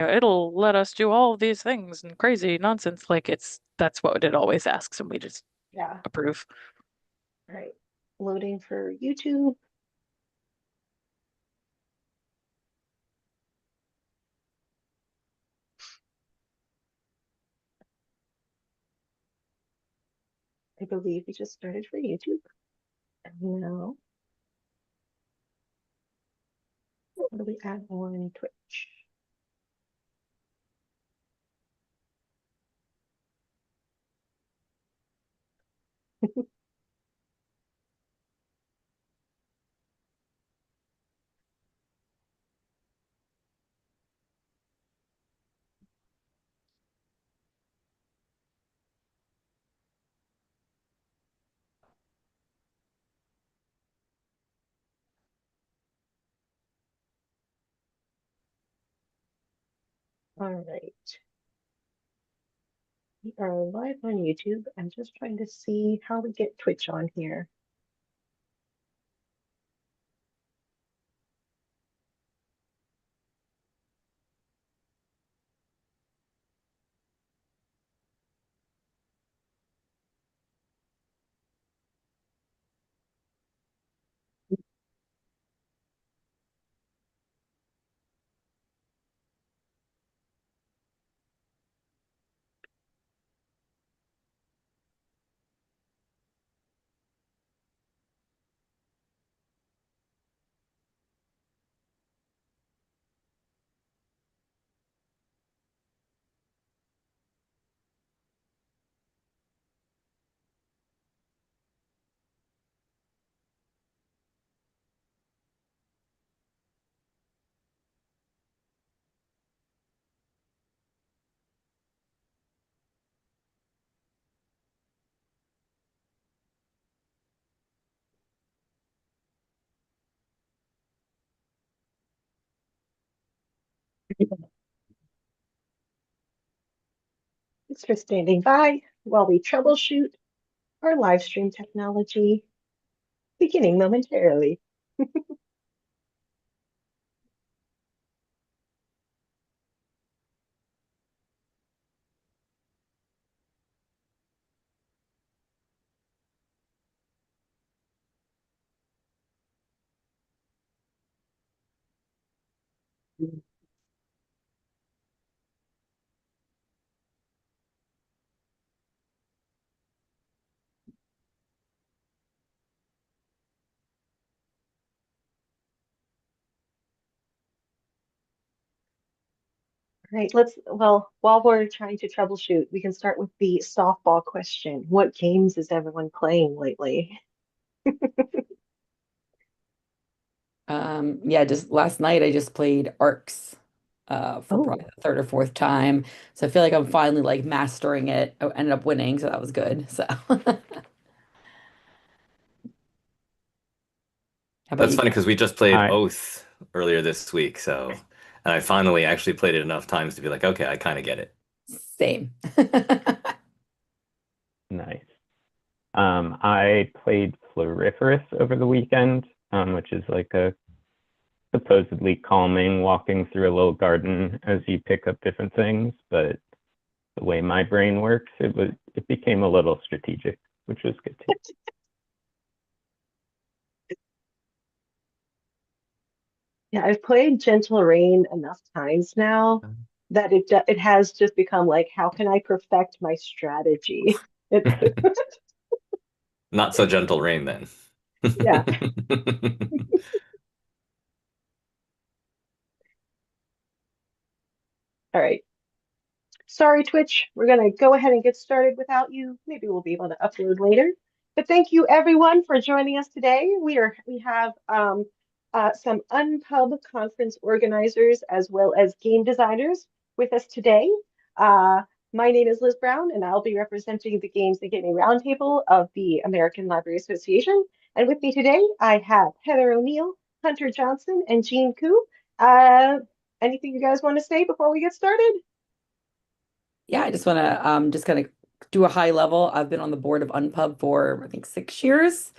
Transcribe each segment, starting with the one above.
It'll let us do all of these things and crazy nonsense. Like that's what it always asks, and we just Yeah. approve. All right. Loading for YouTube. I believe we just started for YouTube. And now, what do we add on Twitch? All right. We are live on YouTube. I'm just trying to see how we get Twitch on here. Thanks for standing by while we troubleshoot our live stream technology, beginning momentarily. Right, well, while we're trying to troubleshoot, we can start with the softball question. What games is everyone playing lately? Yeah, just last night I just played Arcs for probably Oh, the third or fourth time. So I feel like I'm finally like mastering it. I ended up winning, so that was good. So how about That's you funny guys? because we just played Hi. Oath earlier this week, and I finally actually played it enough times to be like, okay, I kind of get it. Same. Nice. I played Floriferous over the weekend, which is like a supposedly calming walking through a little garden as you pick up different things, but the way my brain works, it became a little strategic, which was good too. yeah, I've played Gentle Rain enough times now that it has just become like, how can I perfect my strategy? It's Not so gentle rain then. yeah. All right. Sorry, Twitch. We're gonna go ahead and get started without you. Maybe we'll be able to upload later. But thank you everyone for joining us today. We have some Unpub conference organizers as well as game designers with us today. Uh, my name is Liz Brown, and I'll be representing the Games and Gaming Roundtable of the American Library Association. And with me today, I have Heather O'Neill, Hunter Johnson, and Jean Koo. Uh, Anything you guys want to say before we get started? Yeah, I just want to just kind of do a high level. I've been on the board of Unpub for I think 6 years.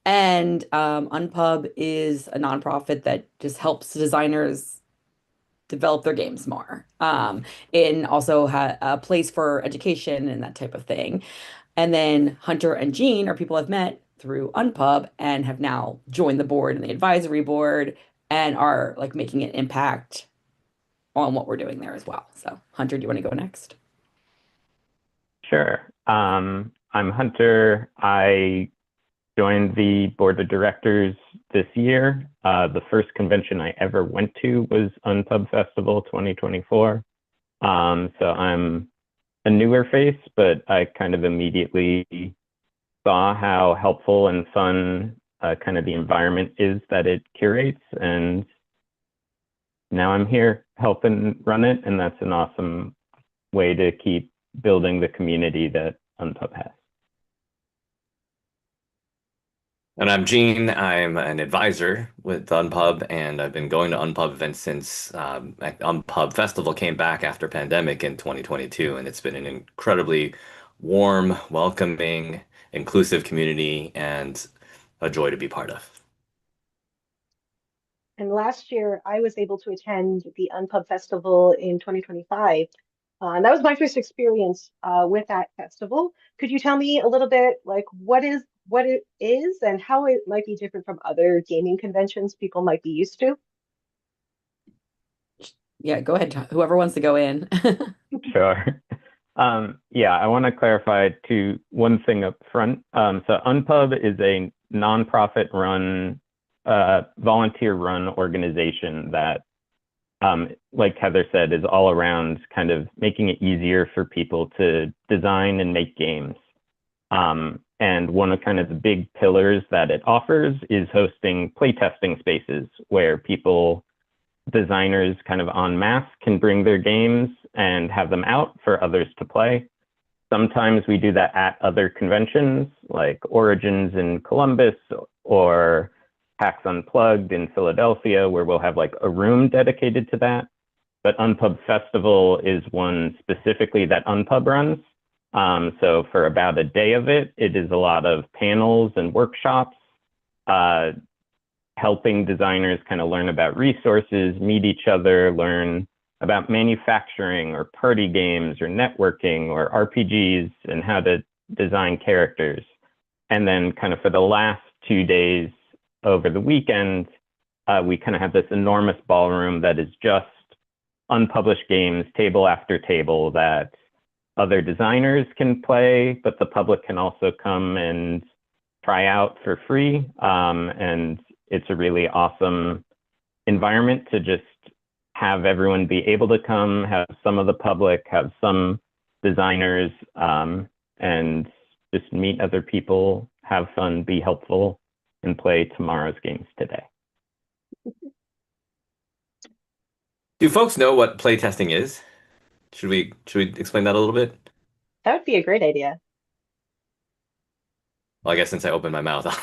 And Unpub is a nonprofit that just helps designers develop their games more. And also a place for education and that type of thing. And then Hunter and Jean are people I've met through Unpub and have now joined the board and the advisory board and are like making an impact on what we're doing there as well. So Hunter, do you want to go next? Sure. I'm Hunter. I joined the board of directors this year. The first convention I ever went to was Unpub Festival 2024. So I'm a newer face, but I kind of immediately saw how helpful and fun kind of the environment is that it curates. And now I'm here helping run it. And that's an awesome way to keep building the community that Unpub has. And I'm Gene. I'm an advisor with Unpub, and I've been going to Unpub events since Unpub Festival came back after pandemic in 2022, and it's been an incredibly warm, welcoming, inclusive community, and a joy to be part of. And last year, I was able to attend the Unpub Festival in 2025. And that was my first experience with that festival. Could you tell me a little bit like what it is and how it might be different from other gaming conventions people might be used to? Yeah, go ahead. Whoever wants to go in. Sure. Yeah, I want to clarify one thing up front. So Unpub is a nonprofit run, volunteer run organization that, like Heather said, is all around kind of making it easier for people to design and make games. And one of kind of the big pillars that it offers is hosting playtesting spaces where designers kind of en masse can bring their games and have them out for others to play. Sometimes we do that at other conventions like Origins in Columbus or PAX Unplugged in Philadelphia, where we'll have like a room dedicated to that. But Unpub Festival is one specifically that Unpub runs. So for about a day of it, it is a lot of panels and workshops, helping designers kind of learn about resources, meet each other, learn about manufacturing or party games or networking or RPGs and how to design characters. And then kind of for the last 2 days over the weekend, we kind of have this enormous ballroom that is just unpublished games, table after table, that other designers can play, but the public can also come and try out for free. And it's a really awesome environment to just have everyone be able to come, have some of the public, have some designers, and just meet other people, have fun, be helpful, and play tomorrow's games today. Do folks know what playtesting is? Should we explain that a little bit? That would be a great idea. Well, I guess since I opened my mouth. All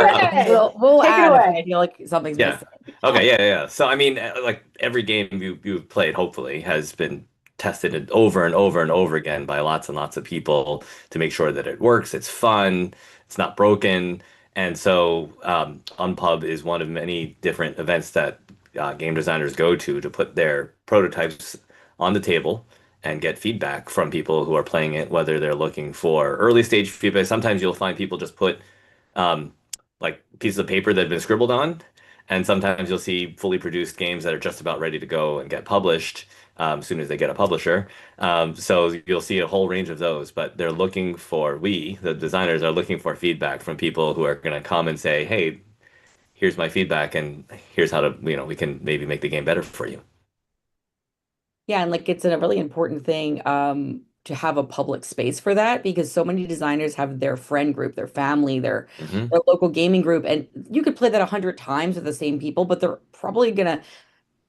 right. We'll Take it add if away. we feel like something's Yeah. missing. Okay, yeah. So I mean, like every game you've played, hopefully, has been tested over and over and over again by lots and lots of people to make sure that it works, it's fun, it's not broken. And so Unpub is one of many different events that game designers go to put their prototypes on the table and get feedback from people who are playing it, whether they're looking for early stage feedback. Sometimes you'll find people just put um, like pieces of paper that have been scribbled on. And sometimes you'll see fully produced games that are just about ready to go and get published as soon as they get a publisher. So you'll see a whole range of those, but they're looking for, the designers are looking for feedback from people who are going to come and say, hey, here's my feedback and here's how to, we can maybe make the game better for you. Yeah, and like it's a really important thing to have a public space for that because so many designers have their friend group, their family, their Hmm. their local gaming group, and you could play that 100 times with the same people, but they're probably gonna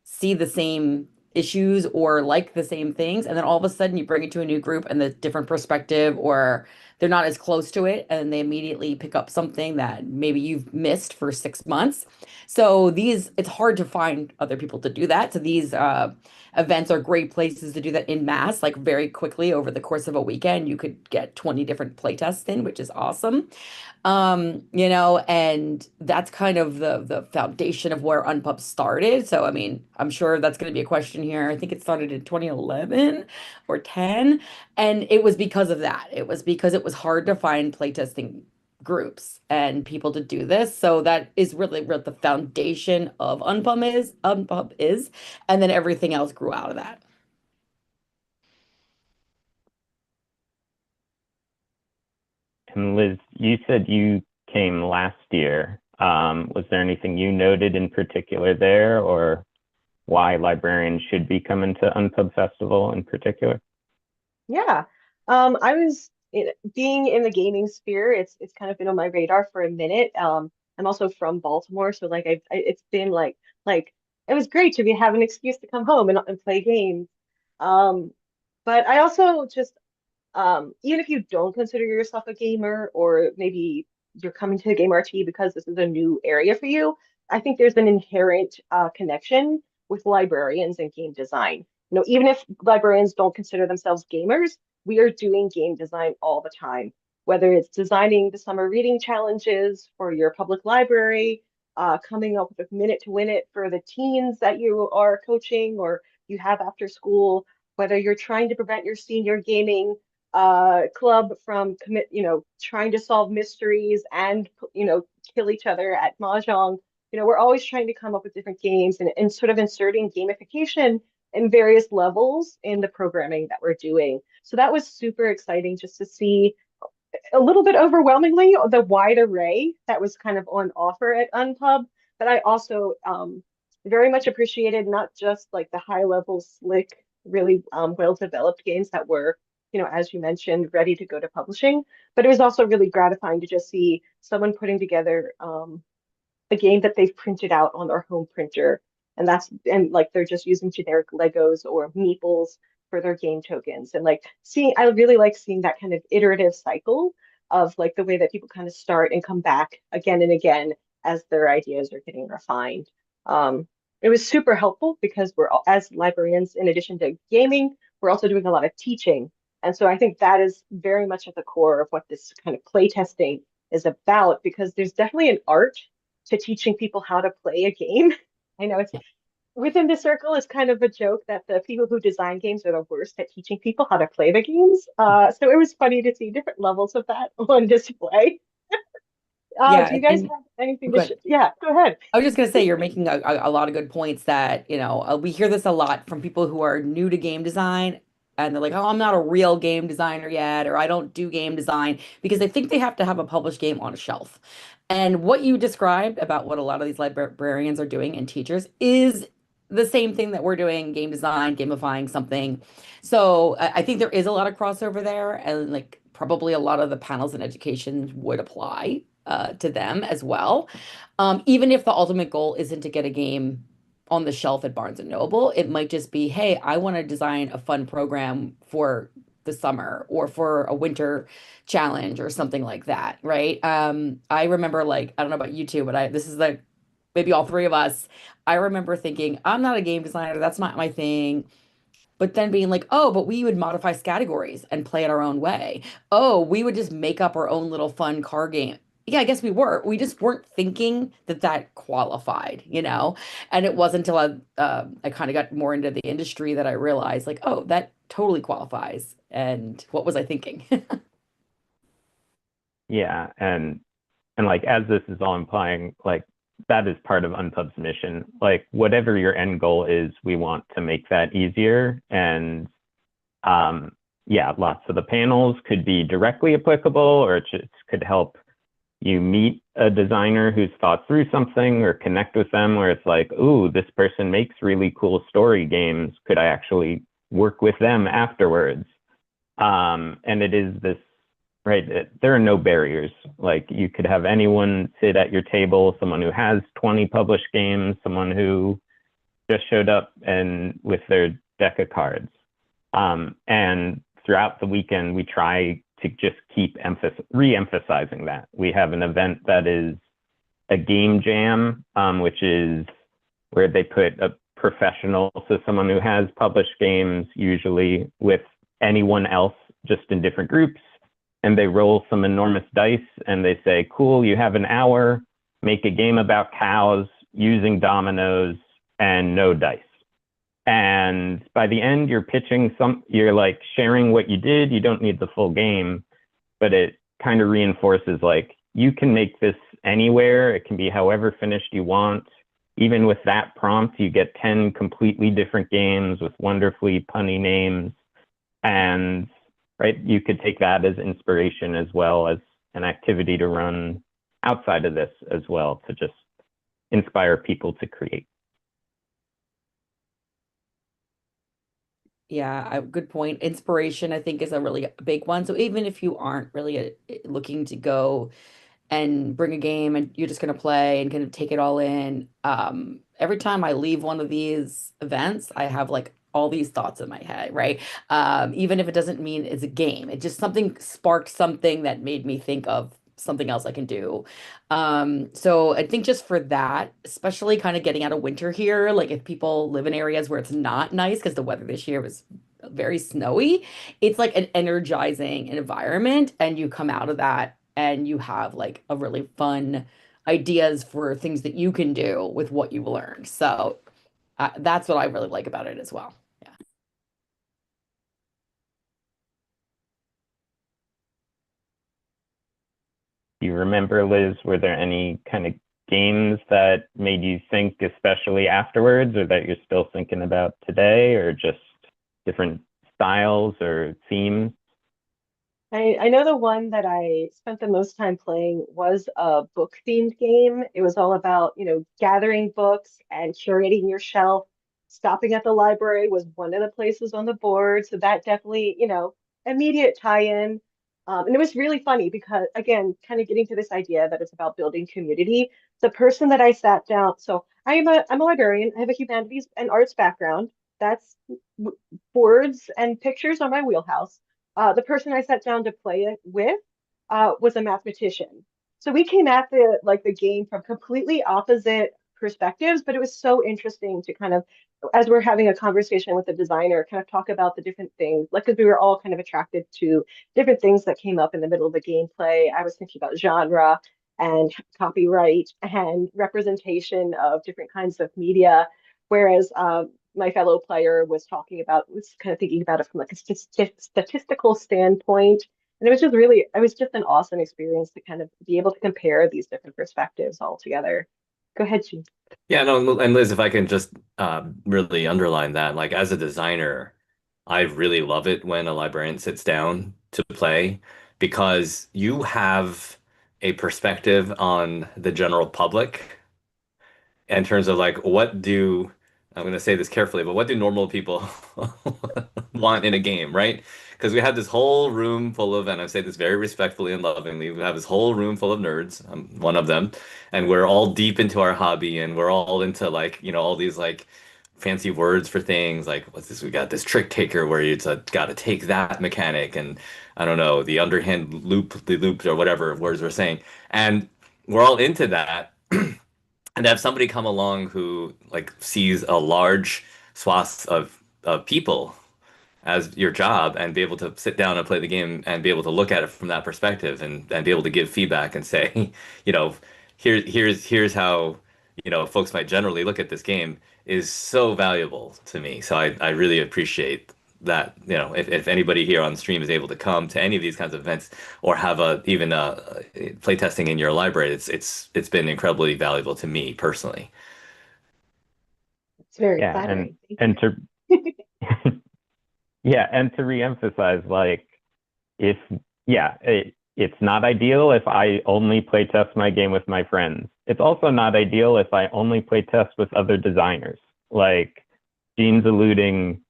see the same issues or like the same things, and then all of a sudden you bring it to a new group and the different perspective or they're not as close to it, and they immediately pick up something that maybe you've missed for 6 months. So it's hard to find other people to do that. So these events are great places to do that in mass, like very quickly over the course of a weekend. You could get 20 different playtests in, which is awesome. And that's kind of the foundation of where Unpub started. So I mean, I'm sure that's going to be a question here. I think it started in 2011 or 10, and it was because of that. It was because it was hard to find playtesting groups and people to do this. So that is really what the foundation of Unpub is, and then everything else grew out of that. And Liz, you said you came last year. Was there anything you noted in particular there, or why librarians should be coming to Unpub Festival in particular? Yeah. Being in the gaming sphere, it's kind of been on my radar for a minute. I'm also from Baltimore, so like it's been like it was great to have an excuse to come home and play games. Um, but I also just even if you don't consider yourself a gamer, or maybe you're coming to GameRT because this is a new area for you, I think there's an inherent connection with librarians and game design. Even if librarians don't consider themselves gamers, we are doing game design all the time, whether it's designing the summer reading challenges for your public library, coming up with a minute to win it for the teens that you are coaching or you have after school, whether you're trying to prevent your senior gaming club from trying to solve mysteries and kill each other at mahjong. We're always trying to come up with different games and sort of inserting gamification in various levels in the programming that we're doing. So that was super exciting just to see a little bit overwhelmingly the wide array that was kind of on offer at Unpub. But I also very much appreciated not just like the high level, slick, really well developed games that were, as you mentioned, ready to go to publishing. But it was also really gratifying to just see someone putting together a game that they've printed out on their home printer. And like they're just using generic Legos or meeples for their game tokens. And like I really like seeing that kind of iterative cycle of like the way that people kind of start and come back again and again as their ideas are getting refined. It was super helpful because as librarians, in addition to gaming, we're also doing a lot of teaching. And so I think that is very much at the core of what this kind of playtesting is about, because there's definitely an art to teaching people how to play a game. I know it's within the circle, it's kind of a joke that the people who design games are the worst at teaching people how to play the games. So it was funny to see different levels of that on display. Yeah, Do you guys and have anything to good. Yeah, go ahead. I was just gonna say you're making a lot of good points that, we hear this a lot from people who are new to game design, and they're like, oh, I'm not a real game designer yet, or I don't do game design, because they think they have to have a published game on a shelf. And what you described about what a lot of these librarians are doing and teachers is the same thing that we're doing, game design, gamifying something. So I think there is a lot of crossover there, and like probably a lot of the panels in education would apply to them as well. Even if the ultimate goal isn't to get a game on the shelf at Barnes and Noble, it might just be, hey, I want to design a fun program for the summer or for a winter challenge or something like that, right? I remember, like, I don't know about you two, but this is like maybe all three of us. I remember thinking, I'm not a game designer, that's not my thing. But then being like, oh, but we would modify categories and play it our own way. Oh, we would just make up our own little fun card game. Yeah, I guess we were. We just weren't thinking that that qualified, you know? And it wasn't until I kind of got more into the industry that I realized, like, oh, that totally qualifies. And what was I thinking? Yeah, and like as this is all implying, like that is part of Unpub's mission. Like whatever your end goal is, we want to make that easier. And yeah, lots of the panels could be directly applicable, or it just could help you meet a designer who's thought through something or connect with them where it's like, ooh, this person makes really cool story games. Could I actually work with them afterwards? And it is this, right? There are no barriers. Like you could have anyone sit at your table, someone who has 20 published games, someone who just showed up and with their deck of cards. And throughout the weekend, we try to just keep re-emphasizing that. We have an event that is a game jam, which is where they put a professional, so someone who has published games, usually with anyone else, just in different groups, and they roll some enormous dice and they say, cool, you have an hour, make a game about cows using dominoes and no dice. And by the end, you're pitching you're like sharing what you did. You don't need the full game, but it kind of reinforces like, you can make this anywhere. It can be however finished you want. Even with that prompt, you get 10 completely different games with wonderfully punny names. And right, you could take that as inspiration as well as an activity to run outside of this as well, to just inspire people to create. Yeah, good point. Inspiration, I think, is a really big one. So even if you aren't really looking to go and bring a game and you're just going to play and kind of take it all in, every time I leave one of these events, I have like all these thoughts in my head, right? Even if it doesn't mean it's a game, it just something sparked something that made me think of something else I can do. So I think just for that, especially kind of getting out of winter here, like if people live in areas where it's not nice because the weather this year was very snowy, it's like an energizing environment, and you come out of that and you have like a really fun ideas for things that you can do with what you've learned. So that's what I really like about it as well. Yeah. Do you remember, Liz, were there any kind of games that made you think especially afterwards, or that you're still thinking about today, or just different styles or themes? I know the one that I spent the most time playing was a book themed game. It was all about, gathering books and curating your shelf. Stopping at the library was one of the places on the board. So that definitely, immediate tie-in. And it was really funny because, again, kind of getting to this idea that it's about building community. The person that I sat down, so I'm a librarian. I have a humanities and arts background. That's boards and pictures are my wheelhouse. The person I sat down to play it with was a mathematician. So we came at the game from completely opposite perspectives, but it was so interesting to kind of, as we're having a conversation with the designer, kind of talk about the different things, like because we were all kind of attracted to different things that came up in the middle of the gameplay. I was thinking about genre and copyright and representation of different kinds of media, whereas my fellow player was kind of thinking about it from like a statistical standpoint. And it was just an awesome experience to kind of be able to compare these different perspectives all together. Go ahead, Gene. Yeah, no, and Liz, if I can just really underline that, like as a designer, I really love it when a librarian sits down to play because you have a perspective on the general public in terms of like I'm going to say this carefully, but what do normal people want in a game, right? Because we have this whole room full of, and I say this very respectfully and lovingly, we have this whole room full of nerds. I'm one of them, and we're all deep into our hobby, and we're all into like, all these like fancy words for things like what's this? We got this trick taker where it's got to take that mechanic, and I don't know, the underhand loop, the loops or whatever words we're saying, and we're all into that. And to have somebody come along who like sees a large swath of people as your job and be able to sit down and play the game and be able to look at it from that perspective and be able to give feedback and say, you know, here's how, folks might generally look at this game is so valuable to me. So I really appreciate that, if anybody here on the stream is able to come to any of these kinds of events or have even playtesting in your library, it's been incredibly valuable to me personally. It's very Yeah, flattering. and to yeah, and to reemphasize, like, it's not ideal if I only play test my game with my friends. It's also not ideal if I only play test with other designers. Like Gene's alluding,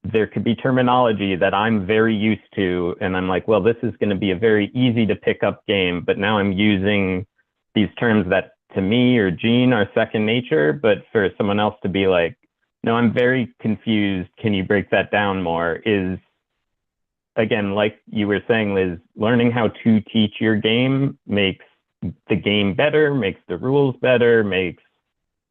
there could be terminology that I'm very used to, and I'm like, well, this is going to be a very easy to pick up game, but now I'm using these terms that to me or Gene are second nature, but for someone else to be like, no, I'm very confused. Can you break that down more? Is again, like you were saying, Liz, learning how to teach your game makes the game better, makes the rules better, makes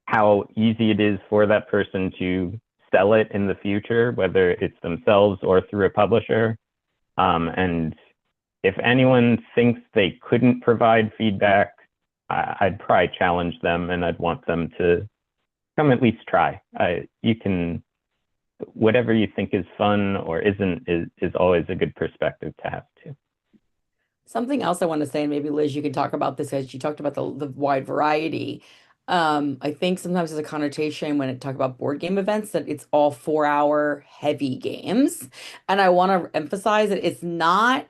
how easy it is for that person to sell it in the future, whether it's themselves or through a publisher. And if anyone thinks they couldn't provide feedback, I'd probably challenge them, and I'd want them to come at least try. You can, whatever you think is fun or isn't, is always a good perspective to have too. Something else I want to say, and maybe Liz, you can talk about this as you talked about the wide variety. I think sometimes there's a connotation when it talk about board game events that it's all 4-hour heavy games. And I want to emphasize that it's not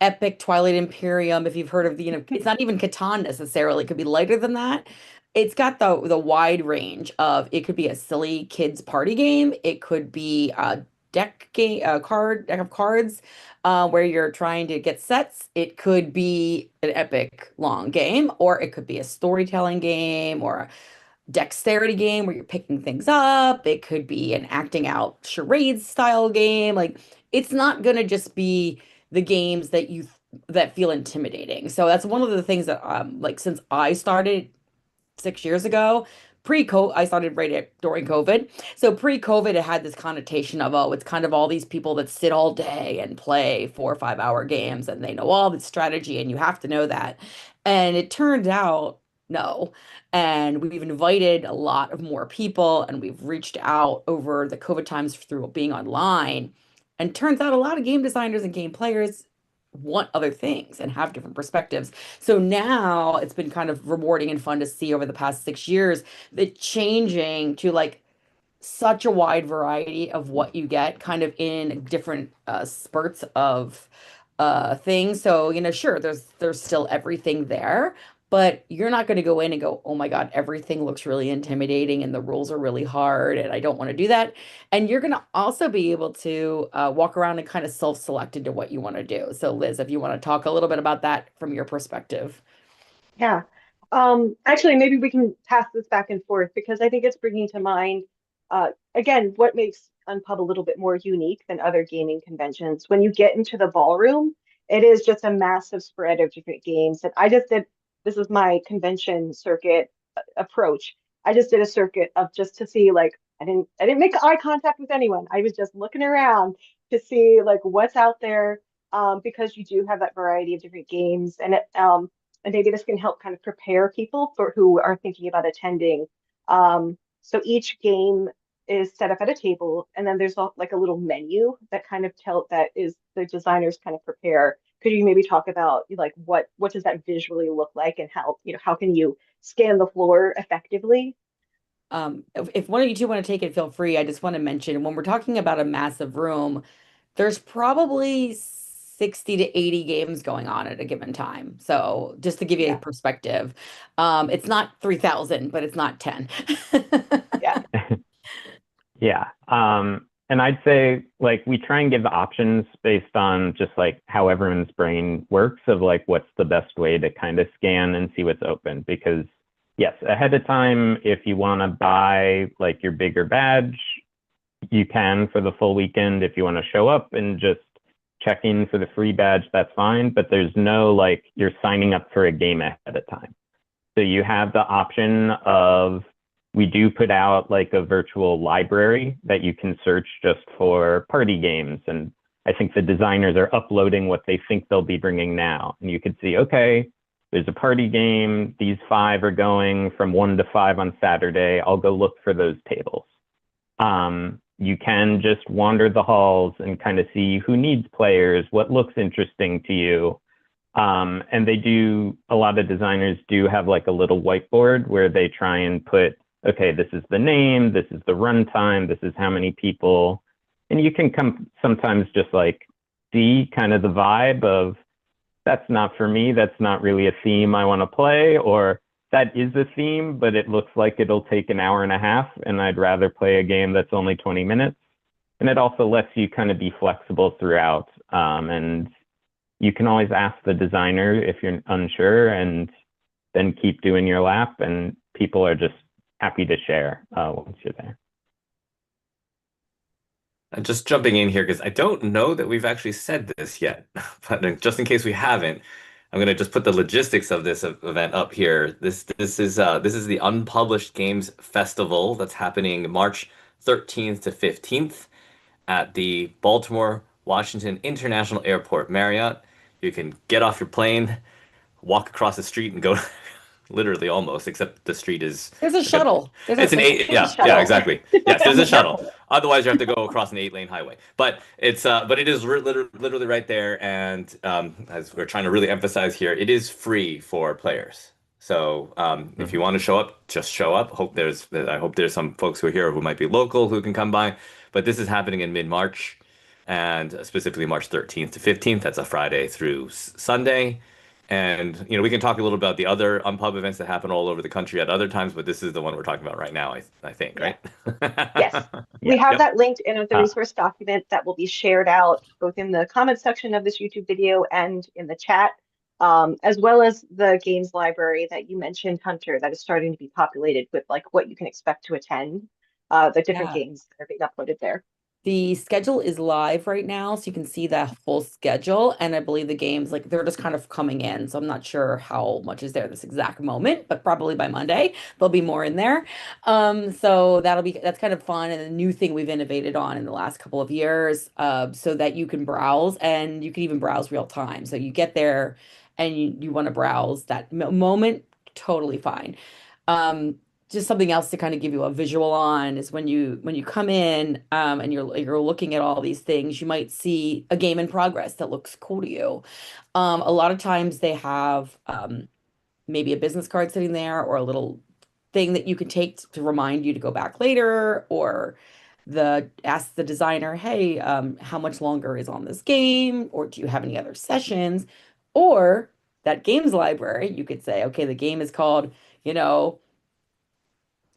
Epic, Twilight Imperium, if you've heard of the, it's not even Catan necessarily. It could be lighter than that. It's got the wide range of, it could be a silly kids party game. It could be a deck game, deck of cards, where you're trying to get sets. It could be an epic long game, or it could be a storytelling game, or a dexterity game where you're picking things up. It could be an acting out charades style game. Like, it's not gonna just be the games that feel intimidating. So that's one of the things that like since I started 6 years ago, pre-COVID, I started during COVID. So pre-COVID, it had this connotation of, oh, it's kind of all these people that sit all day and play 4 or 5 hour games and they know all the strategy and you have to know that. And it turned out, no. And we've invited a lot of more people and we've reached out over the COVID times through being online. And turns out a lot of game designers and game players want other things and have different perspectives. So now it's been kind of rewarding and fun to see over the past 6 years the changing to like such a wide variety of what you get kind of in different spurts of things. So, sure, there's still everything there, but you're not going to go in and go, oh my God, everything looks really intimidating and the rules are really hard and I don't want to do that. And you're going to also be able to walk around and kind of self-select into what you want to do. So, Liz, if you want to talk a little bit about that from your perspective. Yeah. Actually, maybe we can pass this back and forth because I think it's bringing to mind, again, what makes Unpub a little bit more unique than other gaming conventions. When you get into the ballroom, it is just a massive spread of different games. And I just did, this is my convention circuit approach. I just did a circuit of just to see, like, I didn't make eye contact with anyone. I was just looking around to see like what's out there, because you do have that variety of different games, and maybe this can help kind of prepare people for who are thinking about attending. So each game is set up at a table, and then there's like a little menu that kind of that is the designers kind of prepare. Could you maybe talk about like what does that visually look like, and how can you scan the floor effectively? If one of you two want to take it, feel free. I just want to mention when we're talking about a massive room, there's probably 60 to 80 games going on at a given time. So just to give you a Yeah, perspective, it's not 3,000, but it's not 10. yeah, Yeah. And I'd say like we try and give options based on just like how everyone's brain works of like what's the best way to kind of scan and see what's open. Because yes, ahead of time, if you want to buy like your bigger badge, you can for the full weekend. If you want to show up and just check in for the free badge, that's fine. But there's no like you're signing up for a game ahead of time. So you have the option of, we do put out like a virtual library that you can search just for party games. And I think the designers are uploading what they think they'll be bringing now. And you could see, okay, there's a party game. These 5 are going from 1 to 5 on Saturday. I'll go look for those tables. You can just wander the halls and kind of see who needs players, what looks interesting to you. And a lot of designers do have like a little whiteboard where they try and put, okay, this is the name, this is the runtime, this is how many people. And you can sometimes just like see kind of the vibe of, that's not for me, that's not really a theme I want to play, or that is a theme, but it looks like it'll take an hour and a half, and I'd rather play a game that's only 20 minutes. And it also lets you kind of be flexible throughout. And you can always ask the designer if you're unsure, and then keep doing your lap, and people are just happy to share once you're there. I'm just jumping in here because I don't know that we've actually said this yet, but just in case we haven't, I'm going to just put the logistics of this event up here. This is the Unpublished Games Festival that's happening March 13th to 15th at the Baltimore Washington International Airport Marriott. You can get off your plane, walk across the street, and go literally almost, except the street is There's a like a shuttle. it's an eight, There's a yeah, shuttle. exactly. Yes, there's a shuttle. Otherwise, you have to go across an 8-lane highway. But it is literally right there. And as we're trying to really emphasize here, it is free for players. So if you want to show up, just show up. I hope there's some folks who are here who might be local who can come by. But this is happening in mid-March, and specifically March 13th to 15th. That's a Friday through Sunday. And we can talk a little about the other Unpub events that happen all over the country at other times, but this is the one we're talking about right now, I think, Yeah. right? Yes. Yeah. We have Yep. that linked in the Uh, resource document that will be shared out both in the comment section of this YouTube video and in the chat, as well as the games library that you mentioned, Hunter, that is starting to be populated with like what you can expect to attend, the different Yeah. games that are being uploaded there. The schedule is live right now, so you can see the full schedule. And I believe the games, like they're just kind of coming in. So I'm not sure how much is there this exact moment, but probably by Monday there'll be more in there. So that's kind of fun and a new thing we've innovated on in the last couple of years, so that you can browse and you can even browse real time. So you get there and you want to browse that moment, totally fine. Um, just something else to kind of give you a visual on is when you come in, and you're looking at all these things, you might see a game in progress that looks cool to you. A lot of times they have maybe a business card sitting there or a little thing that you can take to remind you to go back later, or ask the designer, hey, how much longer is on this game, or do you have any other sessions? Or that games library, you could say, okay, the game is called, you know,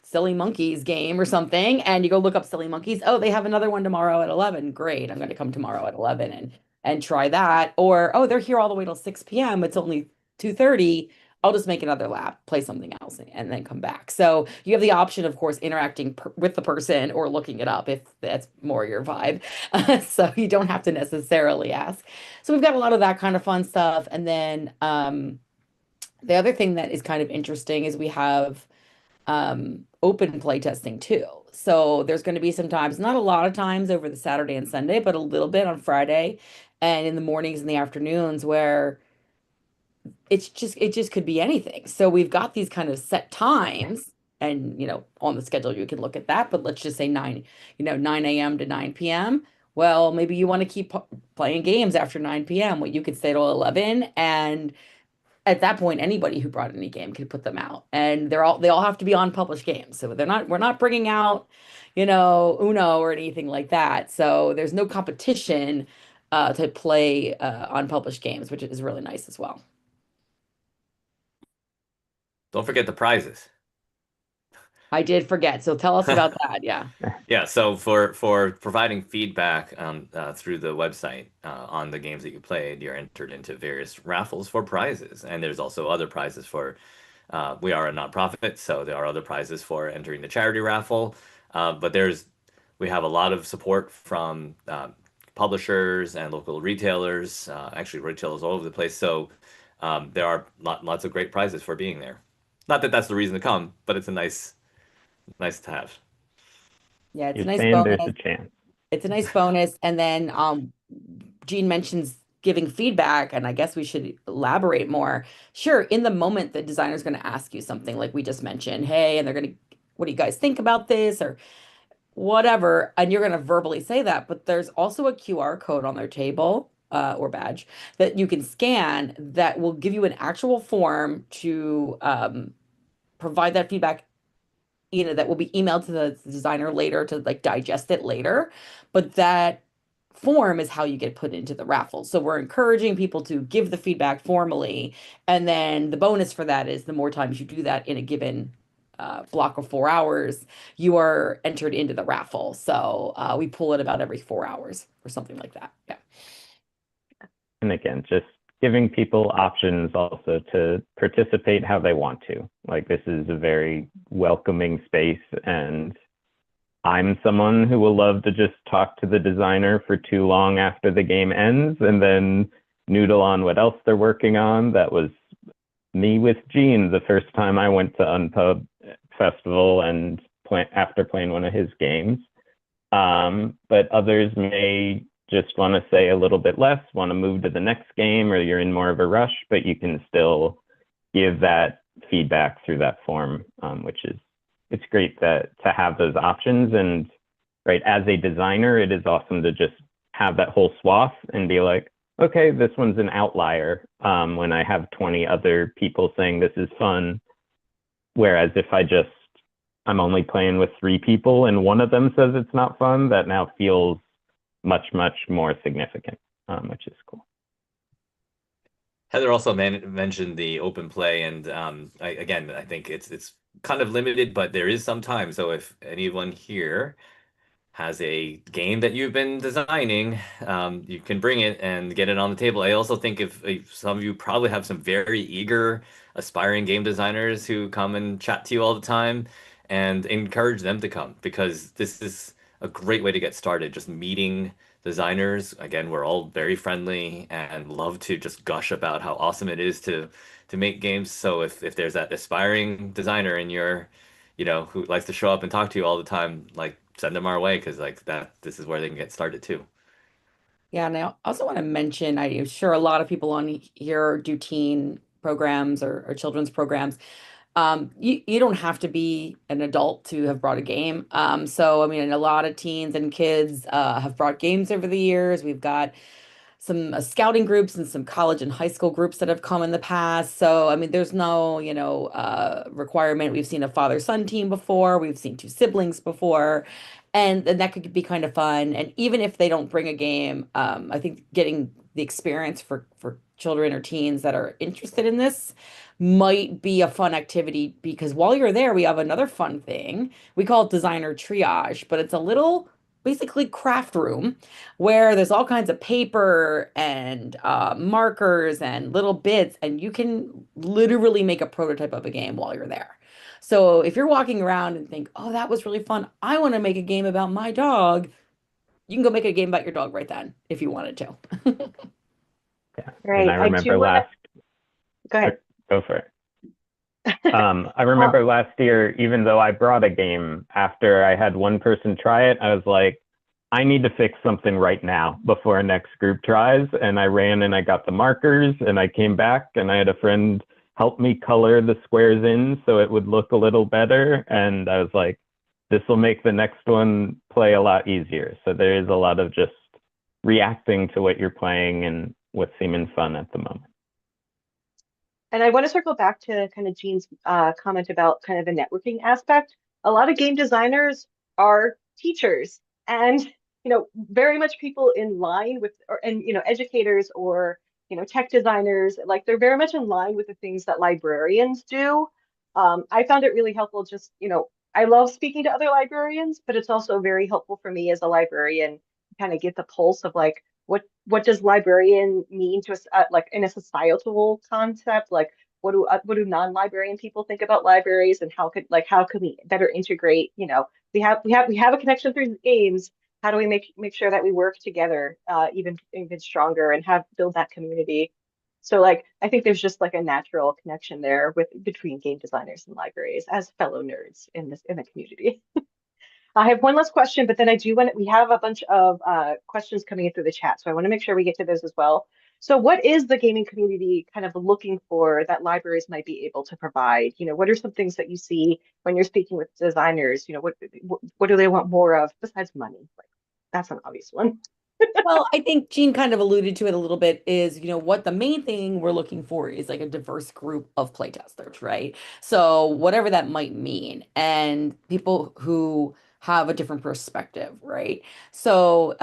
Silly Monkeys game or something, and you go look up Silly Monkeys. Oh, they have another one tomorrow at 11. Great. I'm going to come tomorrow at 11 and try that. Or, oh, they're here all the way till 6 p.m. It's only 2:30. I'll just make another lap, play something else, and then come back. So you have the option, of course, interacting with the person or looking it up if that's more your vibe. So you don't have to necessarily ask. So we've got a lot of that kind of fun stuff. And then the other thing that is kind of interesting is we have open playtesting too. So there's going to be some times, not a lot of times over the Saturday and Sunday, but a little bit on Friday and in the mornings and the afternoons where it just could be anything. So we've got these kind of set times, and on the schedule you can look at that, but let's just say 9 a.m. to 9 p.m. Well, maybe you want to keep playing games after 9 p.m. Well, you could stay till 11, and at that point, anybody who brought any game can put them out, and they all have to be unpublished games. So we're not bringing out, Uno or anything like that. So there's no competition to play unpublished games, which is really nice as well. Don't forget the prizes. I did forget. So tell us about that. Yeah. Yeah, so for providing feedback through the website on the games that you played, you're entered into various raffles for prizes, and there's also other prizes for. We are a nonprofit, so there are other prizes for entering the charity raffle. But we have a lot of support from publishers and local retailers, actually retailers all over the place. So there are lots of great prizes for being there. Not that that's the reason to come, but it's a nice to have. Yeah, it's a you're nice saying there's bonus. a chance. It's a nice bonus. And then Gene mentions giving feedback, and I guess we should elaborate more. Sure, in the moment, the designer's going to ask you something like we just mentioned, hey, and they're going to, what do you guys think about this? Or whatever. And you're going to verbally say that. But there's also a QR code on their table or badge that you can scan that will give you an actual form to provide that feedback, that will be emailed to the designer later to like digest it later. But that form is how you get put into the raffle. So we're encouraging people to give the feedback formally. And then the bonus for that is the more times you do that in a given block of 4 hours, you are entered into the raffle. So we pull it about every 4 hours or something like that. Yeah. And again, just giving people options also to participate how they want to. Like, this is a very welcoming space, and I'm someone who will love to just talk to the designer for too long after the game ends and then noodle on what else they're working on. That was me with Gene the first time I went to Unpub Festival and after playing one of his games. But others may just want to say a little bit less, want to move to the next game, or you're in more of a rush, but you can still give that feedback through that form, which is, it's great to have those options. And right, as a designer, it is awesome to just have that whole swath and be like, okay, this one's an outlier, when I have 20 other people saying this is fun. Whereas if I'm only playing with 3 people and one of them says it's not fun, that now feels much, much more significant, which is cool. Heather also mentioned the open play, and again, I think it's kind of limited, but there is some time. So if anyone here has a game that you've been designing, you can bring it and get it on the table. I also think if some of you probably have some very eager, aspiring game designers who come and chat to you all the time, and encourage them to come, because this is a great way to get started. Just meeting designers. Again, we're all very friendly and love to just gush about how awesome it is to make games. So if there's that aspiring designer in your, who likes to show up and talk to you all the time, like, send them our way, because like this is where they can get started too. Yeah, and I also want to mention, I'm sure a lot of people on here do teen programs or children's programs. You don't have to be an adult to have brought a game. So, I mean, a lot of teens and kids have brought games over the years. We've got some scouting groups and some college and high school groups that have come in the past. So, I mean, there's no, requirement. We've seen a father-son team before. We've seen 2 siblings before. And that could be kind of fun. And even if they don't bring a game, I think getting the experience for children or teens that are interested in this might be a fun activity, because while you're there, we have another fun thing. We call it designer triage, but it's a little basically craft room where there's all kinds of paper and markers and little bits, and you can literally make a prototype of a game while you're there. So if you're walking around and think, oh, that was really fun, I want to make a game about my dog, you can go make a game about your dog right then if you wanted to. Yeah. Great. And I remember Go ahead. Go for it. I remember last year, even though I brought a game, after I had one person try it, I was like, I need to fix something right now before our next group tries. And I ran and I got the markers, and I came back and I had a friend help me color the squares in so it would look a little better. And I was like, this will make the next one play a lot easier. So there is a lot of just reacting to what you're playing and what's seeming fun at the moment. And I want to circle back to kind of Jean's comment about kind of the networking aspect. A lot of game designers are teachers, and very much people in line with, and educators, or tech designers. Like, they're very much in line with the things that librarians do. I found it really helpful. Just I love speaking to other librarians, but it's also very helpful for me as a librarian to kind of get the pulse of like, what does librarian mean to us, like in a societal concept? Like, what do non-librarian people think about libraries, and how can we better integrate? We have a connection through games. How do we make sure that we work together, even stronger, and build that community? So like, I think there's just like a natural connection there between game designers and libraries as fellow nerds in the community. I have one last question, but then we have a bunch of questions coming in through the chat, so I want to make sure we get to those as well. So what is the gaming community kind of looking for that libraries might be able to provide? What are some things that you see when you're speaking with designers? What do they want more of besides money? Like, that's an obvious one. Well, I think Jean kind of alluded to it a little bit, is, what the main thing we're looking for is like a diverse group of playtesters, right? So whatever that might mean, and people who have a different perspective, right? So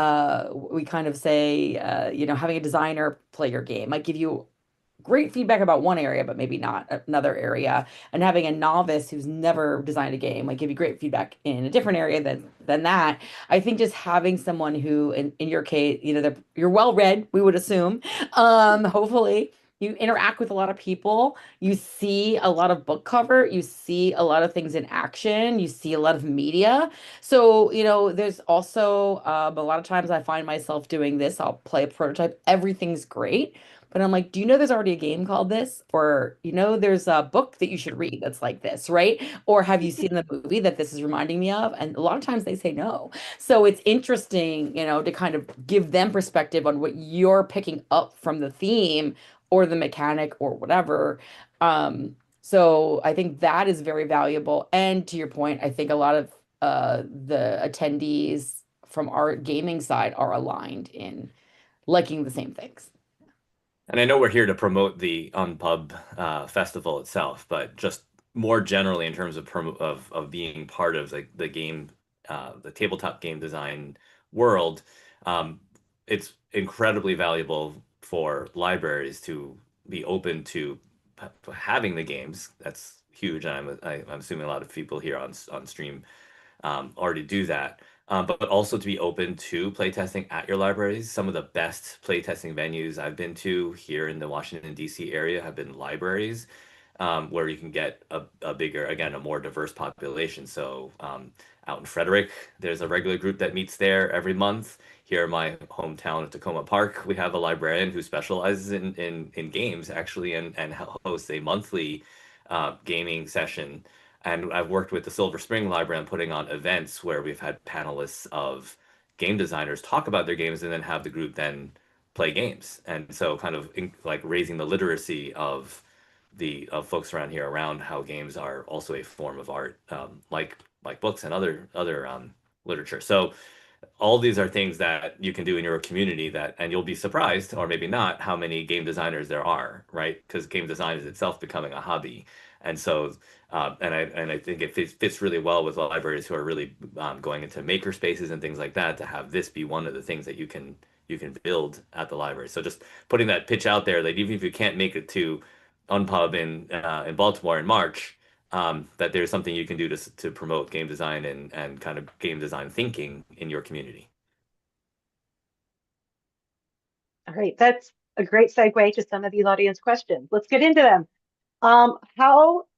we kind of say, having a designer play your game might give you great feedback about one area, but maybe not another area. And having a novice who's never designed a game might give you great feedback in a different area than that. I think just having someone who, in your case, you're well read, we would assume, hopefully, you interact with a lot of people, you see a lot of book cover, you see a lot of things in action, you see a lot of media. So, there's also a lot of times I find myself doing this. I'll play a prototype, everything's great. But I'm like, do you know there's already a game called this? Or, there's a book that you should read that's like this, right? Or have you seen the movie that this is reminding me of? And a lot of times they say no. So it's interesting, to kind of give them perspective on what you're picking up from the theme or the mechanic or whatever. So I think that is very valuable. And to your point, I think a lot of the attendees from our gaming side are aligned in liking the same things. And I know we're here to promote the Unpub festival itself, but just more generally in terms of being part of the game, the tabletop game design world, it's incredibly valuable for libraries to be open to having the games. That's huge. I'm assuming a lot of people here on stream already do that. But also to be open to playtesting at your libraries. Some of the best playtesting venues I've been to here in the Washington, D.C. area have been libraries, where you can get a bigger, again, a more diverse population. So out in Frederick, there's a regular group that meets there every month. Here in my hometown of Tacoma Park, we have a librarian who specializes in games, actually, and hosts a monthly gaming session. And I've worked with the Silver Spring Library on putting on events where we've had panelists of game designers talk about their games and then have the group then play games. And so kind of like raising the literacy of folks around here around how games are also a form of art, like books and other literature. So all these are things that you can do in your community and you'll be surprised, or maybe not, how many game designers there are, right? Because game design is itself becoming a hobby. And so, and I think it fits really well with libraries who are really going into maker spaces and things like that, to have this be one of the things that you can build at the library. So just putting that pitch out there, that even if you can't make it to Unpub in Baltimore in March, that there's something you can do to promote game design and kind of game design thinking in your community. All right, that's a great segue to some of these audience questions. Let's get into them.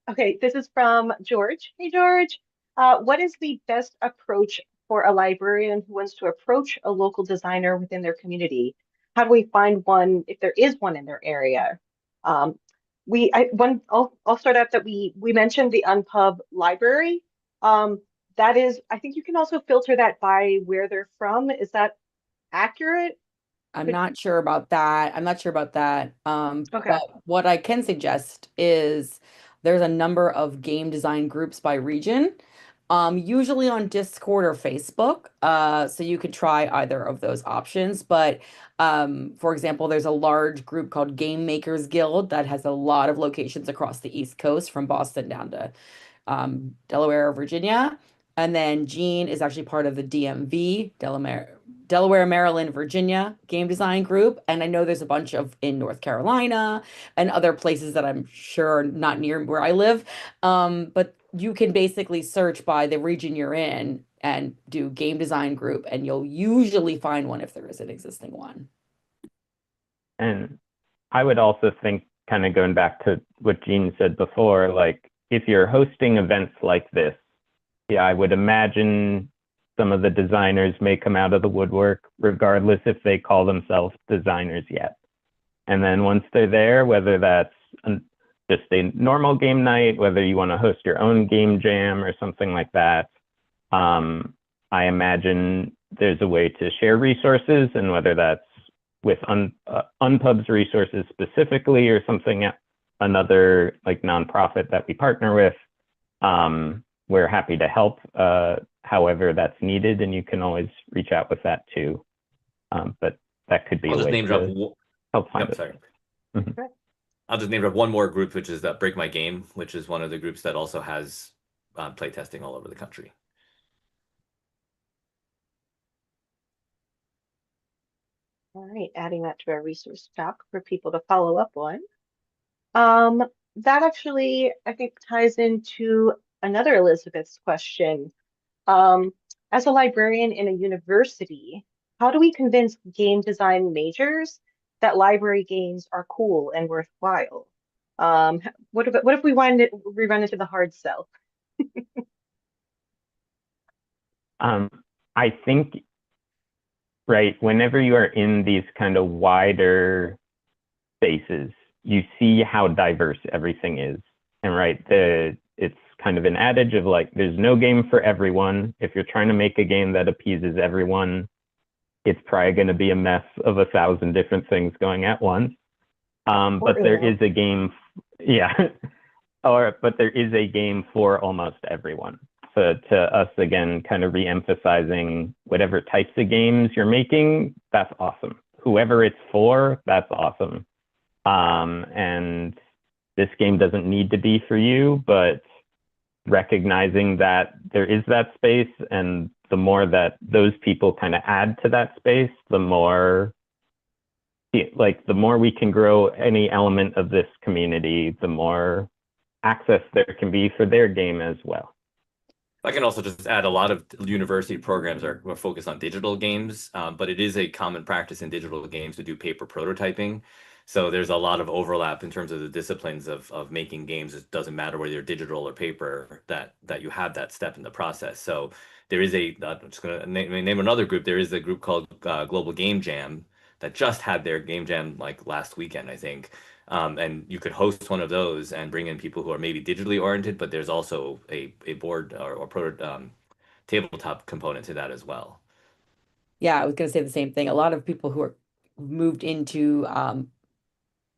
Okay, this is from George. Hey, George, what is the best approach for a librarian who wants to approach a local designer within their community? How do we find one if there is one in their area? I'll start out that we mentioned the Unpub library. That is, I think you can also filter that by where they're from. Is that accurate? I'm not sure about that. Okay. But what I can suggest is there's a number of game design groups by region, usually on Discord or Facebook. So you could try either of those options. But for example, there's a large group called Game Makers Guild that has a lot of locations across the East Coast, from Boston down to Delaware, Virginia. And then Jean is actually part of the DMV, Delaware, Maryland, Virginia game design group. And I know there's a bunch of in North Carolina and other places that I'm sure are not near where I live. But you can basically search by the region you're in and do game design group, and you'll usually find one if there is an existing one. And I would also think, kind of going back to what Jean said before, like if you're hosting events like this, yeah, I would imagine some of the designers may come out of the woodwork, regardless if they call themselves designers yet. And then once they're there, whether that's just a normal game night, whether you want to host your own game jam or something like that, I imagine there's a way to share resources, and whether that's with Unpub's resources specifically or something, another like nonprofit that we partner with, we're happy to help however that's needed, and you can always reach out with that too. But that could be I'll a just way name drop. to help find Yep, it. sorry. Mhm. I'll just name drop one more group, which is Break My Game, which is one of the groups that also has playtesting all over the country. All right, adding that to our resource doc for people to follow up on. That actually, I think, ties into another Elizabeth's question. As a librarian in a university, how do we convince game design majors that library games are cool and worthwhile. What if we run into the hard sell? I think, right, whenever you are in these kind of wider spaces, you see how diverse everything is. And right, it's kind of an adage of like, there's no game for everyone. If you're trying to make a game that appeases everyone, it's probably going to be a mess of 1,000 different things going at once. But there is a game, yeah, but there is a game for almost everyone. So to us, again, kind of re-emphasizing whatever types of games you're making, that's awesome. Whoever it's for, that's awesome. And this game doesn't need to be for you, but recognizing that there is that space, and the more that those people kind of add to that space, the more we can grow any element of this community, the more access there can be for their game as well. I can also just add, a lot of university programs are focused on digital games, but it is a common practice in digital games to do paper prototyping. So there's a lot of overlap in terms of the disciplines of making games. It doesn't matter whether you're digital or paper, that you have that step in the process. So there is I'm just going to name another group. There is a group called Global Game Jam that just had their game jam like last weekend, I think. And you could host one of those and bring in people who are maybe digitally oriented, but there's also a board or tabletop component to that as well. Yeah, I was going to say the same thing. A lot of people who are moved into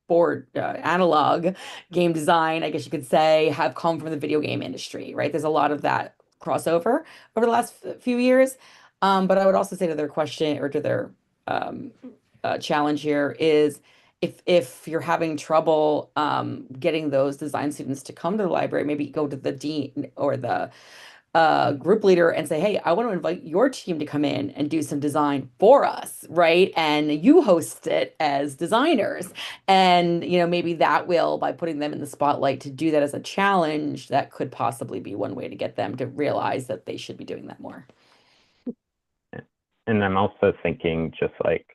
board analog game design, I guess you could say, have come from the video game industry, right? There's a lot of that crossover over the last few years. But I would also say to their question, or to their challenge here, is if you're having trouble getting those design students to come to the library, maybe go to the dean or the group leader and say, hey, I want to invite your team to come in and do some design for us, right? And you host it as designers. And, maybe that will, by putting them in the spotlight to do that as a challenge, that could possibly be one way to get them to realize that they should be doing that more. And I'm also thinking just like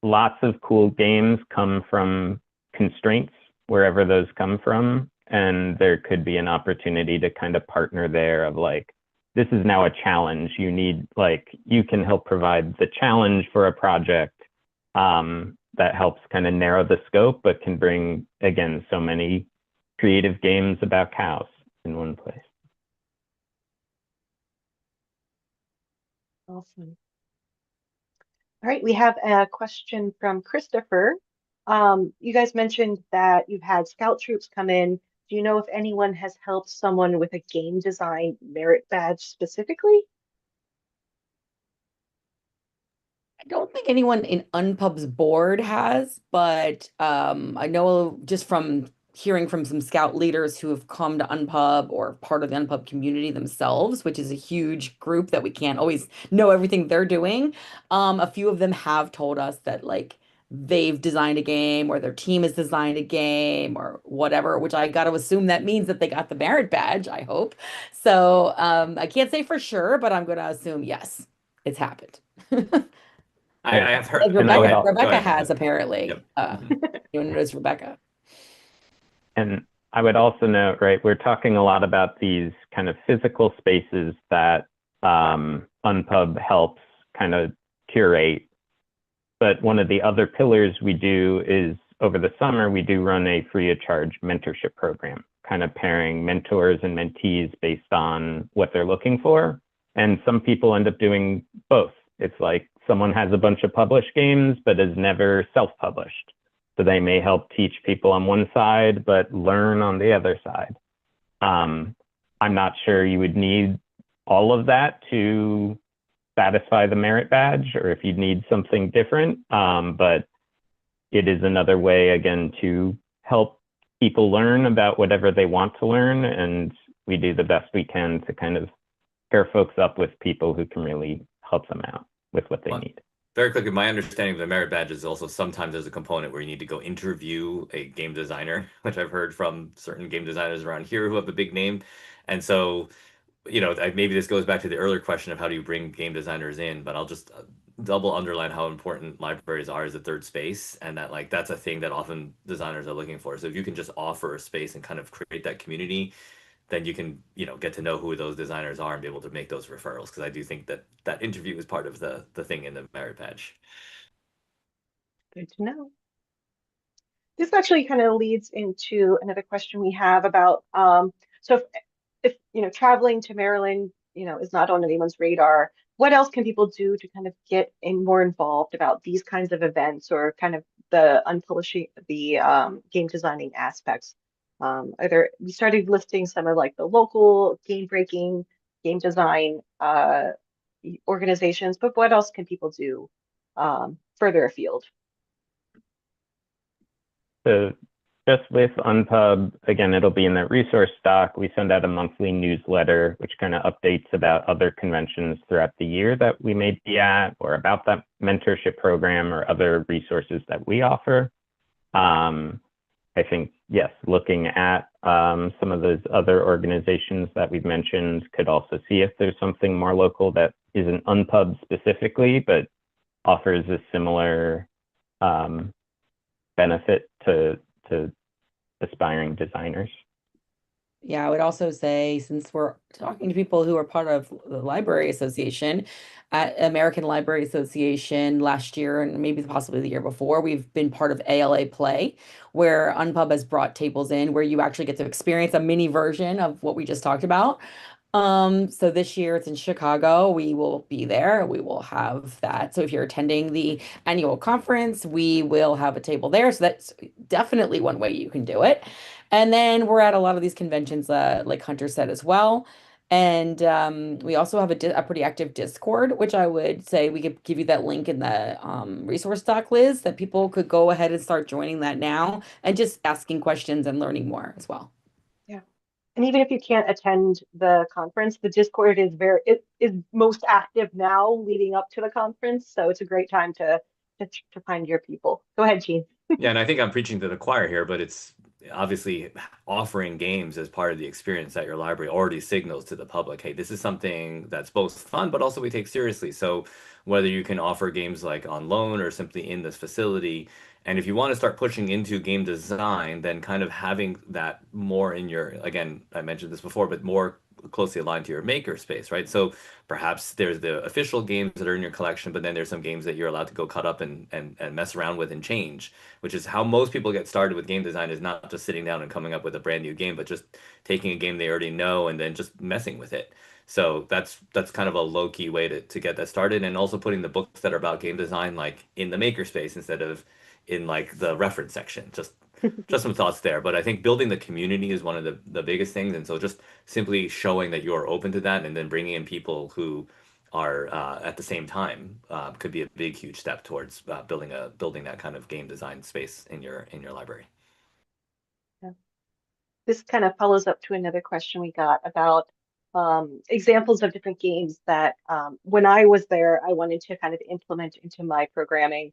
lots of cool games come from constraints, wherever those come from. And there could be an opportunity to kind of partner there of like, this is now a challenge. You need, like, you can help provide the challenge for a project that helps kind of narrow the scope, but can bring, again, so many creative games about cows in one place. Awesome. All right, we have a question from Christopher. You guys mentioned that you've had scout troops come in. Do you know if anyone has helped someone with a game design merit badge specifically? I don't think anyone in Unpub's board has, but I know just from hearing from some scout leaders who have come to Unpub or part of the Unpub community themselves, which is a huge group that we can't always know everything they're doing. A few of them have told us that like they've designed a game or their team has designed a game or whatever, which I got to assume that means that they got the merit badge, I hope. So I can't say for sure, but I'm going to assume yes, it's happened. I have heard. Like Rebecca, Go ahead. has apparently. Yep. You notice Rebecca. And I would also note, right, we're talking a lot about these kind of physical spaces that Unpub helps kind of curate. But one of the other pillars we do is over the summer, we do run a free of charge mentorship program, kind of pairing mentors and mentees based on what they're looking for. And some people end up doing both. It's like someone has a bunch of published games, but has never self-published. So they may help teach people on one side, but learn on the other side. I'm not sure you would need all of that to satisfy the merit badge, or if you'd need something different. But it is another way, again, to help people learn about whatever they want to learn. And we do the best we can to kind of pair folks up with people who can really help them out with what they need. Very quickly, my understanding of the merit badge is also sometimes there's a component where you need to go interview a game designer, which I've heard from certain game designers around here who have a big name. And so, maybe this goes back to the earlier question of how do you bring game designers in, but I'll just double underline how important libraries are as a third space, and that like that's a thing that often designers are looking for. So if you can just offer a space and kind of create that community, then you can, get to know who those designers are and be able to make those referrals. Because I do think that that interview is part of the thing in the merit badge. Good to know. This actually kind of leads into another question we have about so if traveling to Maryland is not on anyone's radar, what else can people do to kind of get more involved about these kinds of events or kind of the unpublishing the game designing aspects? We started listing some of like the local game breaking game design organizations, but what else can people do further afield? So just with Unpub, again, it'll be in the resource doc. We send out a monthly newsletter, which kind of updates about other conventions throughout the year that we may be at, or about that mentorship program or other resources that we offer. I think, yes, looking at some of those other organizations that we've mentioned could also see if there's something more local that isn't Unpub specifically, but offers a similar benefit to aspiring designers. Yeah, I would also say, since we're talking to people who are part of the Library Association, at American Library Association last year and maybe possibly the year before, we've been part of ALA Play, where Unpub has brought tables in where you actually get to experience a mini version of what we just talked about. So this year it's in Chicago. We will be there. We will have that. So if you're attending the annual conference, we will have a table there. So that's definitely one way you can do it. And then we're at a lot of these conventions, like Hunter said as well. And we also have a pretty active Discord, which I would say we could give you that link in the resource doc, Liz, that people could go ahead and start joining that now and just asking questions and learning more as well. Yeah. And even if you can't attend the conference, the Discord it is most active now leading up to the conference. So it's a great time to find your people. Go ahead, Gene. Yeah, and I think I'm preaching to the choir here, but it's obviously offering games as part of the experience at your library already signals to the public, hey, this is something that's both fun, but also we take seriously. So whether you can offer games like on loan or simply in this facility, and if you want to start pushing into game design, then kind of having that more in your, again, I mentioned this before, but more closely aligned to your maker space, right? So perhaps there's the official games that are in your collection, but then there's some games that you're allowed to go cut up and mess around with and change, which is how most people get started with game design, is not just sitting down and coming up with a brand new game, but just taking a game they already know and then just messing with it. So that's kind of a low-key way to get that started, and also putting the books that are about game design like in the maker space instead of in like the reference section. Just some thoughts there. But I think building the community is one of the biggest things. And so just simply showing that you're open to that and then bringing in people who are at the same time could be a big, huge step towards building that kind of game design space in your library. Yeah. This kind of follows up to another question we got about examples of different games that when I was there, I wanted to kind of implement into my programming.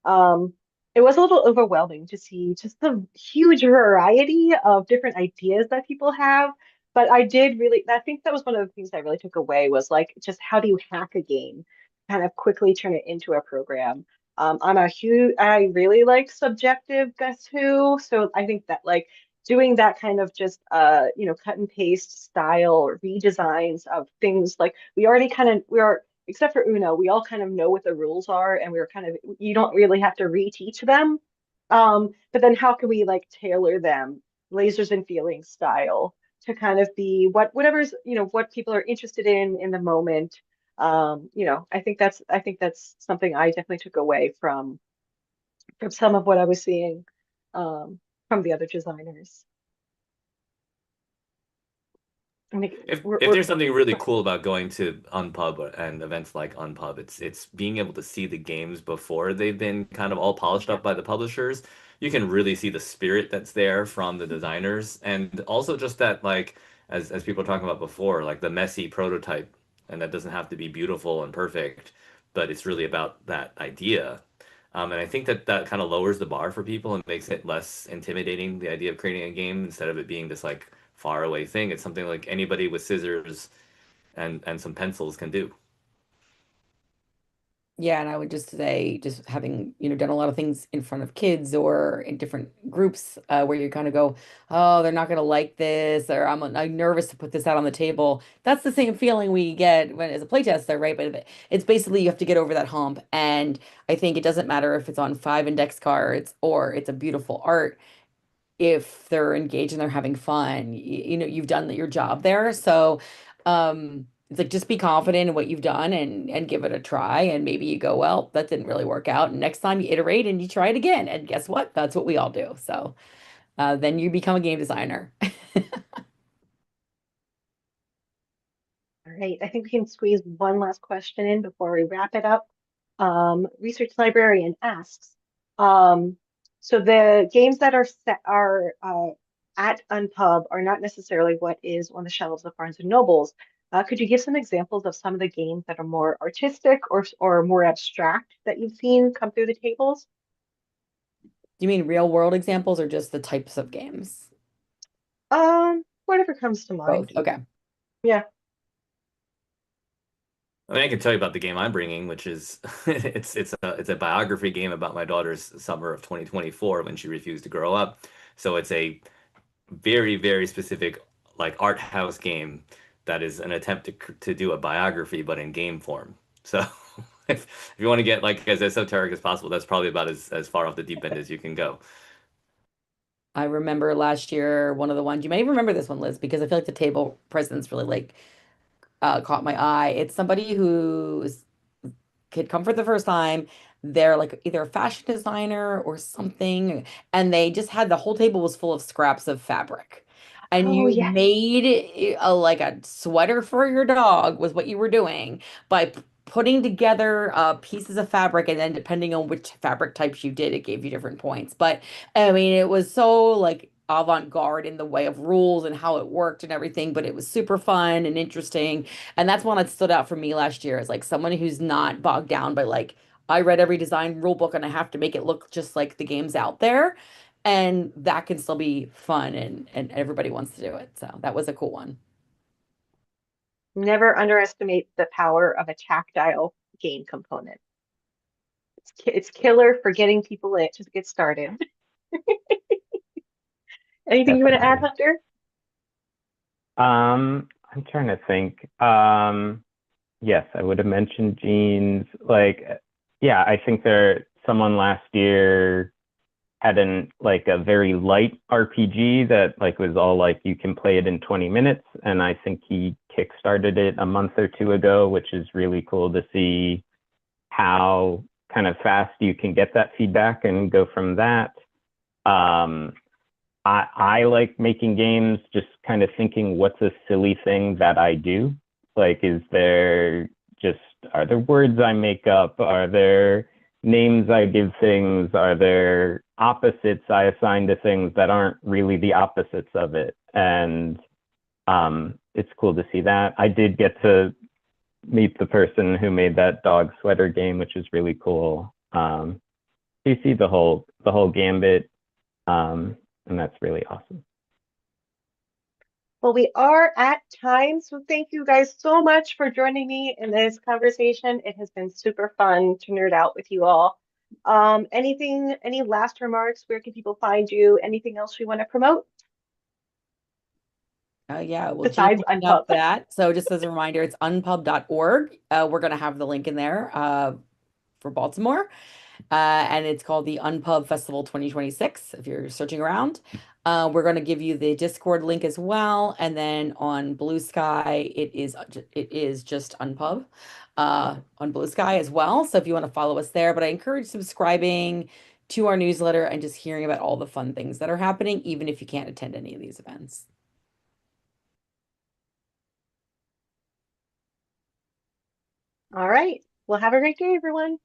Um, it was a little overwhelming to see just the huge variety of different ideas that people have. But I think that was one of the things I really took away was like, just how do you hack a game, kind of quickly turn it into a program. I really like subjective Guess Who. So I think that like doing that kind of just cut and paste style redesigns of things like we are except for Uno, we all kind of know what the rules are, and you don't really have to reteach them. But then how can we like tailor them, lasers and feelings style, to kind of be whatever's what people are interested in the moment. I think that's something I definitely took away from some of what I was seeing from the other designers. I think If there's something really cool about going to Unpub and events like Unpub, it's being able to see the games before they've been kind of all polished up by the publishers. You can really see the spirit that's there from the designers, and also just that, like, as people were talking about before, like the messy prototype, and that doesn't have to be beautiful and perfect, but it's really about that idea. And I think that that kind of lowers the bar for people and makes it less intimidating, the idea of creating a game, instead of it being this like far away thing. It's something like anybody with scissors and some pencils can do. Yeah, and I would just say, just having, done a lot of things in front of kids or in different groups where you kind of go, oh, they're not going to like this, or I'm nervous to put this out on the table. That's the same feeling we get when as a playtester, right? But it's basically you have to get over that hump. And I think it doesn't matter if it's on 5 index cards or it's a beautiful art. If they're engaged and they're having fun, you've done your job there. So, it's like just be confident in what you've done and give it a try. And maybe you go, well, that didn't really work out. And next time you iterate and you try it again. And guess what? That's what we all do. So, then you become a game designer. All right, I think we can squeeze one last question in before we wrap it up. Research librarian asks, um, so the games that are set are at Unpub are not necessarily what is on the shelves of Barnes and Nobles. Could you give some examples of some of the games that are more artistic or more abstract that you've seen come through the tables? Do you mean real world examples or just the types of games? Whatever comes to Both. mind. Okay. Yeah. I mean, I can tell you about the game I'm bringing, which is it's a biography game about my daughter's summer of 2024 when she refused to grow up. So it's a very, very specific like art house game that is an attempt to do a biography but in game form. So if you want to get like as esoteric as possible, that's probably about as far off the deep end as you can go. I remember last year, one of the ones, you may remember this one, Liz, because I feel like the table presence really like caught my eye. It's somebody who's kid come for the first time. They're like either a fashion designer or something, and they just had the whole table was full of scraps of fabric. And Oh, you yes. made like a sweater for your dog was what you were doing by putting together pieces of fabric, and then depending on which fabric types you did, it gave you different points. But I mean, it was so like avant-garde in the way of rules and how it worked and everything, but it was super fun and interesting. And that's one that stood out for me last year as like someone who's not bogged down by like, I read every design rule book and I have to make it look just like the games out there. And that can still be fun and everybody wants to do it. So that was a cool one. Never underestimate the power of a tactile game component. It's killer for getting people in to get started. Anything you want to add, Definitely. Hunter? I'm trying to think. Yes, I would have mentioned jeans. Like, yeah, I think someone last year had like a very light RPG that like was all like you can play it in 20 minutes, and I think he kickstarted it a month or two ago, which is really cool to see how kind of fast you can get that feedback and go from that. Um, I like making games, just kind of thinking, what's a silly thing that I do? Like, are there words I make up? Are there names I give things? Are there opposites I assign to things that aren't really the opposites of it? And it's cool to see that. I did get to meet the person who made that dog sweater game, which is really cool. You see the whole gambit. And that's really awesome. Well, we are at time, so thank you guys so much for joining me in this conversation. It has been super fun to nerd out with you all. Any last remarks? Where can people find you? Anything else you want to promote Yeah, well, Jean besides opened Unpub? up that. So just as a reminder, it's unpub.org. We're going to have the link in there for Baltimore. And it's called the Unpub Festival 2026, if you're searching around. We're going to give you the Discord link as well. And then on Blue Sky, it is just Unpub on Blue Sky as well. So if you want to follow us there, but I encourage subscribing to our newsletter and just hearing about all the fun things that are happening, even if you can't attend any of these events. All right. Well, have a great day, everyone.